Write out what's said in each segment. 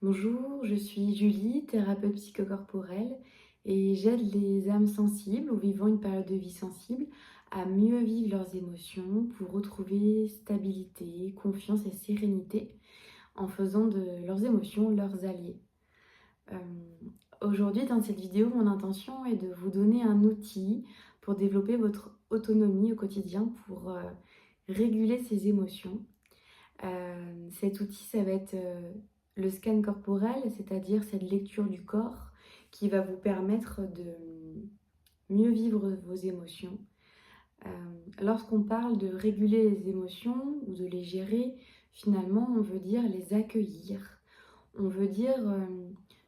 Bonjour, je suis Julie, thérapeute psychocorporelle et j'aide les âmes sensibles ou vivant une période de vie sensible à mieux vivre leurs émotions pour retrouver stabilité, confiance et sérénité en faisant de leurs émotions leurs alliés. Euh, Aujourd'hui, dans cette vidéo, mon intention est de vous donner un outil pour développer votre autonomie au quotidien pour réguler ses émotions. Cet outil, ça va être le scan corporel, c'est-à-dire cette lecture du corps qui va vous permettre de mieux vivre vos émotions. Lorsqu'on parle de réguler les émotions ou de les gérer, finalement, on veut dire les accueillir. On veut dire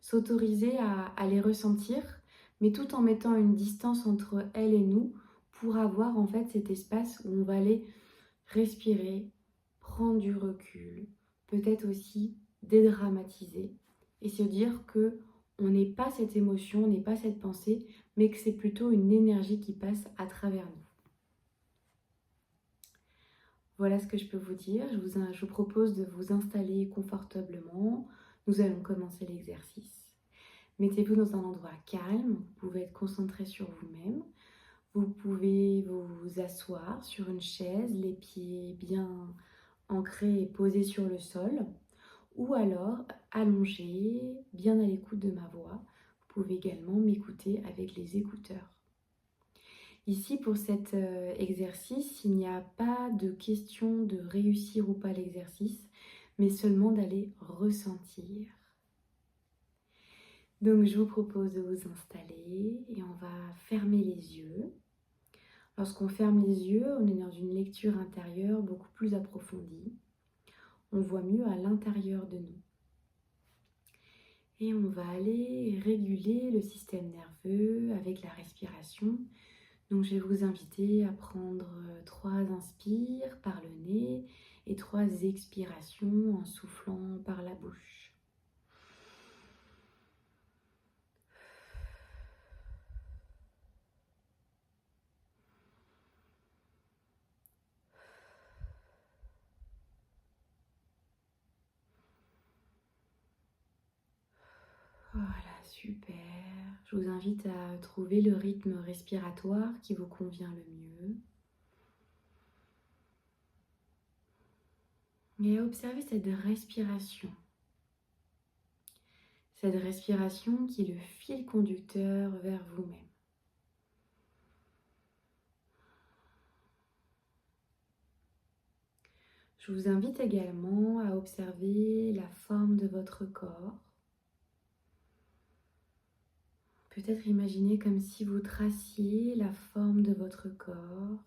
s'autoriser à les ressentir, mais tout en mettant une distance entre elles et nous pour avoir en fait cet espace où on va aller respirer, prendre du recul, peut-être aussi dédramatiser et se dire que on n'est pas cette émotion, on n'est pas cette pensée, mais que c'est plutôt une énergie qui passe à travers nous. Voilà ce que je peux vous dire. Je vous propose de vous installer confortablement. Nous allons commencer l'exercice. Mettez-vous dans un endroit calme, vous pouvez être concentré sur vous-même. Vous pouvez vous asseoir sur une chaise, les pieds bien ancré et posé sur le sol, ou alors allongé, bien à l'écoute de ma voix. Vous pouvez également m'écouter avec les écouteurs. Ici, pour cet exercice, il n'y a pas de question de réussir ou pas l'exercice, mais seulement d'aller ressentir. Donc, je vous propose de vous installer et on va fermer les yeux. Lorsqu'on ferme les yeux, on est dans une lecture intérieure beaucoup plus approfondie. On voit mieux à l'intérieur de nous. Et on va aller réguler le système nerveux avec la respiration. Donc je vais vous inviter à prendre 3 inspires par le nez et 3 expirations en soufflant par la bouche. Voilà, super. Je vous invite à trouver le rythme respiratoire qui vous convient le mieux. Et à observer cette respiration. Cette respiration qui est le fil conducteur vers vous-même. Je vous invite également à observer la forme de votre corps. Peut-être imaginer comme si vous traciez la forme de votre corps,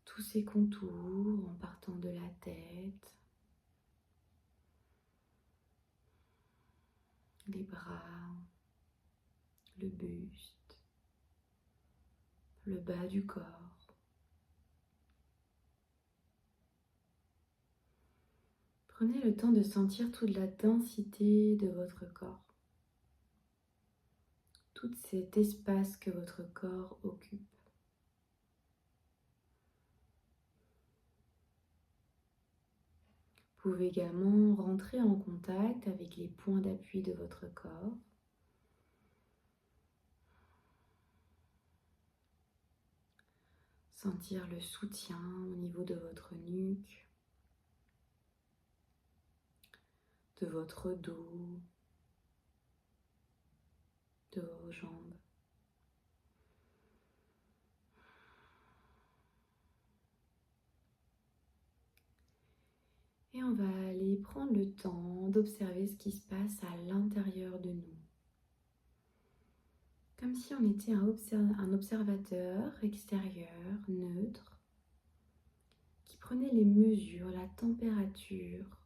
tous ses contours en partant de la tête, les bras, le buste, le bas du corps. Prenez le temps de sentir toute la densité de votre corps, tout cet espace que votre corps occupe. Vous pouvez également rentrer en contact avec les points d'appui de votre corps. Sentir le soutien au niveau de votre nuque, de votre dos, de vos jambes. Et on va aller prendre le temps d'observer ce qui se passe à l'intérieur de nous. Comme si on était un observateur extérieur, neutre, qui prenait les mesures, la température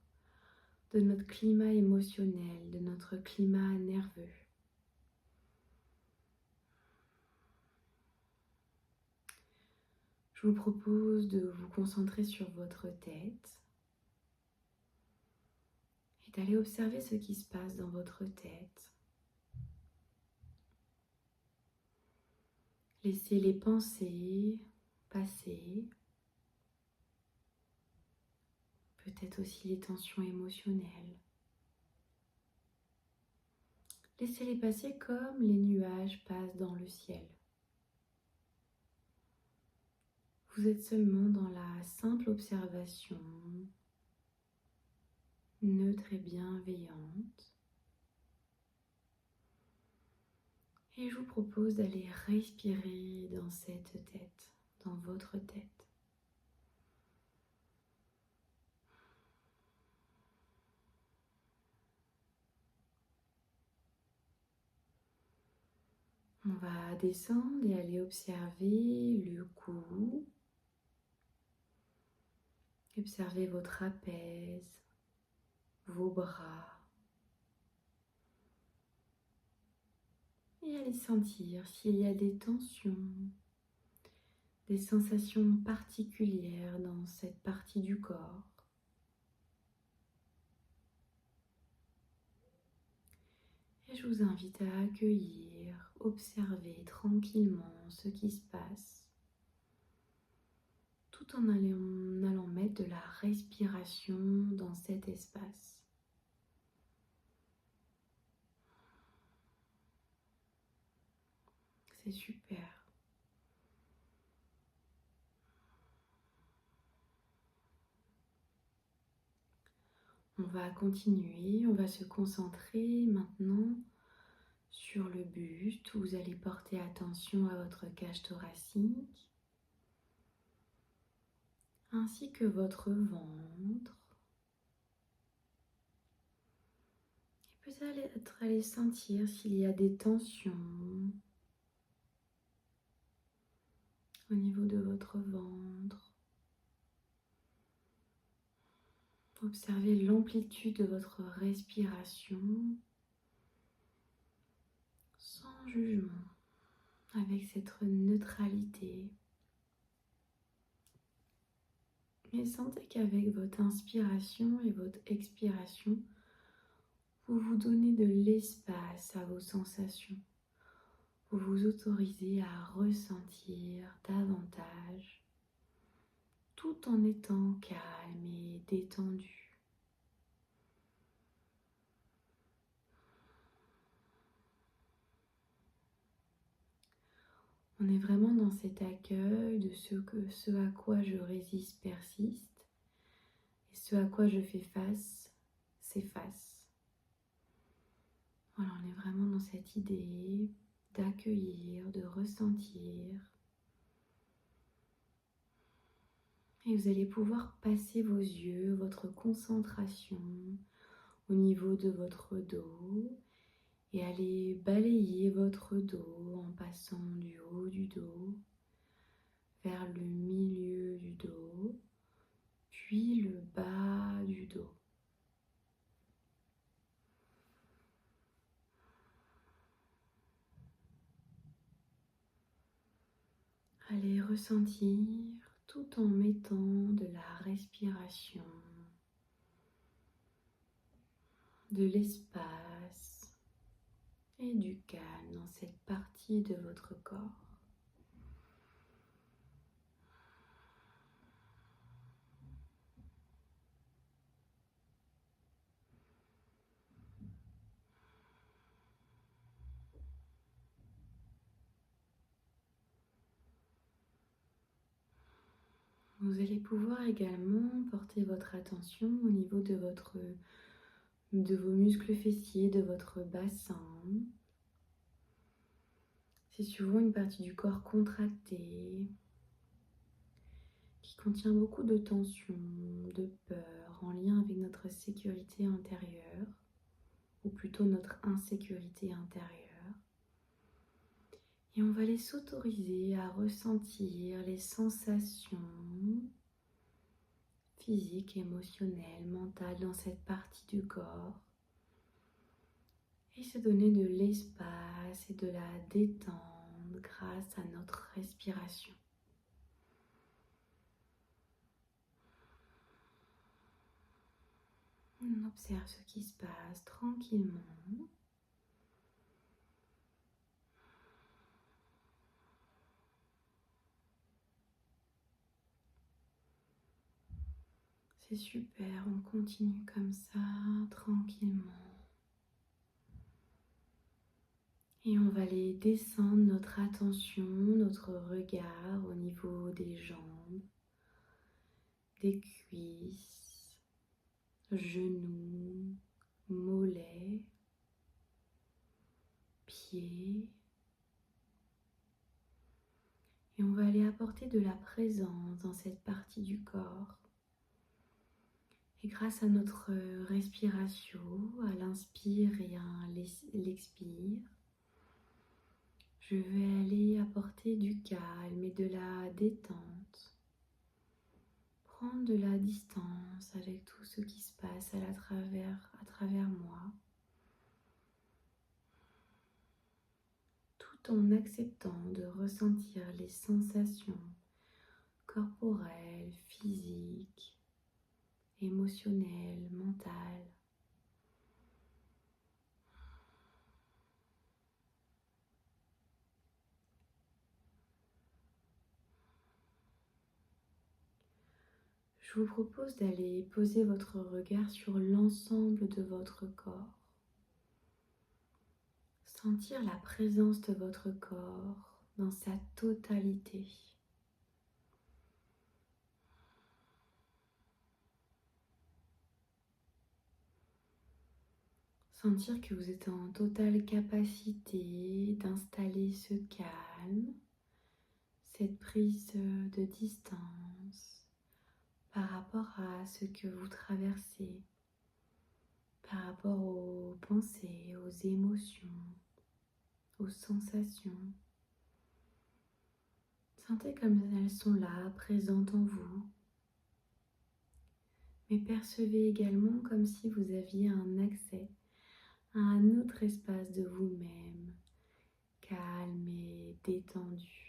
de notre climat émotionnel, de notre climat nerveux. Je vous propose de vous concentrer sur votre tête et d'aller observer ce qui se passe dans votre tête. Laissez les pensées passer, peut-être aussi les tensions émotionnelles. Laissez-les passer comme les nuages passent dans le ciel. Vous êtes seulement dans la simple observation, neutre et bienveillante. Et je vous propose d'aller respirer dans cette tête, dans votre tête. On va descendre et aller observer le cou. Observez votre trapèze, vos bras. Et allez sentir s'il y a des tensions, des sensations particulières dans cette partie du corps. Et je vous invite à accueillir, observer tranquillement ce qui se passe, tout en allant mettre de la respiration dans cet espace. C'est super. On va continuer, on va se concentrer maintenant sur le buste où vous allez porter attention à votre cage thoracique ainsi que votre ventre. Et peut-être aller sentir s'il y a des tensions au niveau de votre ventre. Observez l'amplitude de votre respiration sans jugement, avec cette neutralité. Et sentez qu'avec votre inspiration et votre expiration, vous vous donnez de l'espace à vos sensations. Vous vous autorisez à ressentir davantage tout en étant calme et détendu. On est vraiment dans cet accueil de ce à quoi je résiste persiste et ce à quoi je fais face s'efface. Voilà, on est vraiment dans cette idée d'accueillir, de ressentir. Et vous allez pouvoir passer vos yeux, votre concentration au niveau de votre dos et aller balayer votre dos en passant du haut du dos vers le milieu du dos, puis le bas du dos. Allez ressentir tout en mettant de la respiration, de l'espace et du calme dans cette partie de votre corps. Vous allez pouvoir également porter votre attention au niveau de vos muscles fessiers, de votre bassin. C'est souvent une partie du corps contractée qui contient beaucoup de tension, de peur en lien avec notre sécurité intérieure ou plutôt notre insécurité intérieure. Et on va aller s'autoriser à ressentir les sensations physiques, émotionnelles, mentales dans cette partie du corps. Et se donner de l'espace et de la détente grâce à notre respiration. On observe ce qui se passe tranquillement. C'est super, on continue comme ça, tranquillement. Et on va aller descendre notre attention, notre regard au niveau des jambes, des cuisses, genoux, mollets, pieds. Et on va aller apporter de la présence dans cette partie du corps. Et grâce à notre respiration, à l'inspire et à l'expire, je vais aller apporter du calme et de la détente. Prendre de la distance avec tout ce qui se passe à travers moi, tout en acceptant de ressentir les sensations corporelles, physiques, émotionnelles, mentales. Je vous propose d'aller poser votre regard sur l'ensemble de votre corps. Sentir la présence de votre corps dans sa totalité. Sentir que vous êtes en totale capacité d'installer ce calme, cette prise de distance par rapport à ce que vous traversez, par rapport aux pensées, aux émotions, aux sensations. Sentez comme elles sont là, présentes en vous. Mais percevez également comme si vous aviez un accès à un autre espace de vous-même, calme et détendu.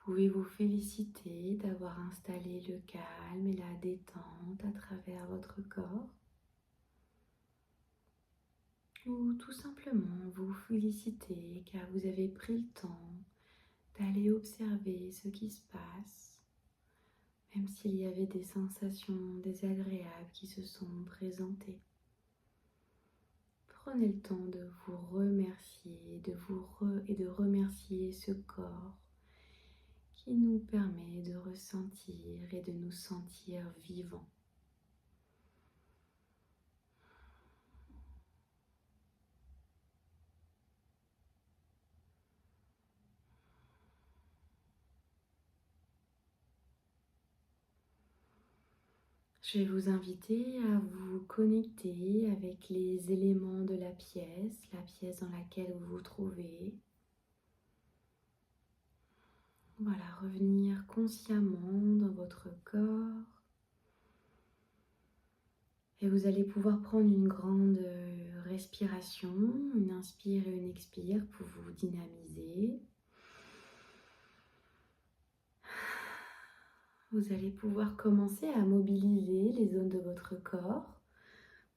Vous pouvez vous féliciter d'avoir installé le calme et la détente à travers votre corps. Ou tout simplement vous féliciter car vous avez pris le temps d'aller observer ce qui se passe, même s'il y avait des sensations désagréables qui se sont présentées. Prenez le temps de vous remercier, et de remercier ce corps qui nous permet de ressentir et de nous sentir vivants. Je vais vous inviter à vous connecter avec les éléments de la pièce dans laquelle vous vous trouvez. Voilà, revenir consciemment dans votre corps. Et vous allez pouvoir prendre une grande respiration, une inspire et une expire pour vous dynamiser. Vous allez pouvoir commencer à mobiliser les zones de votre corps.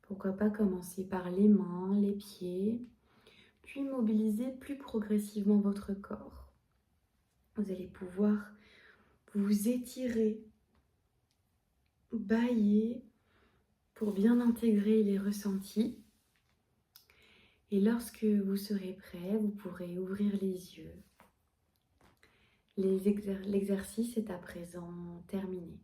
Pourquoi pas commencer par les mains, les pieds, puis mobiliser plus progressivement votre corps. Vous allez pouvoir vous étirer, bâiller pour bien intégrer les ressentis. Et lorsque vous serez prêt, vous pourrez ouvrir les yeux. L'exercice est à présent terminé.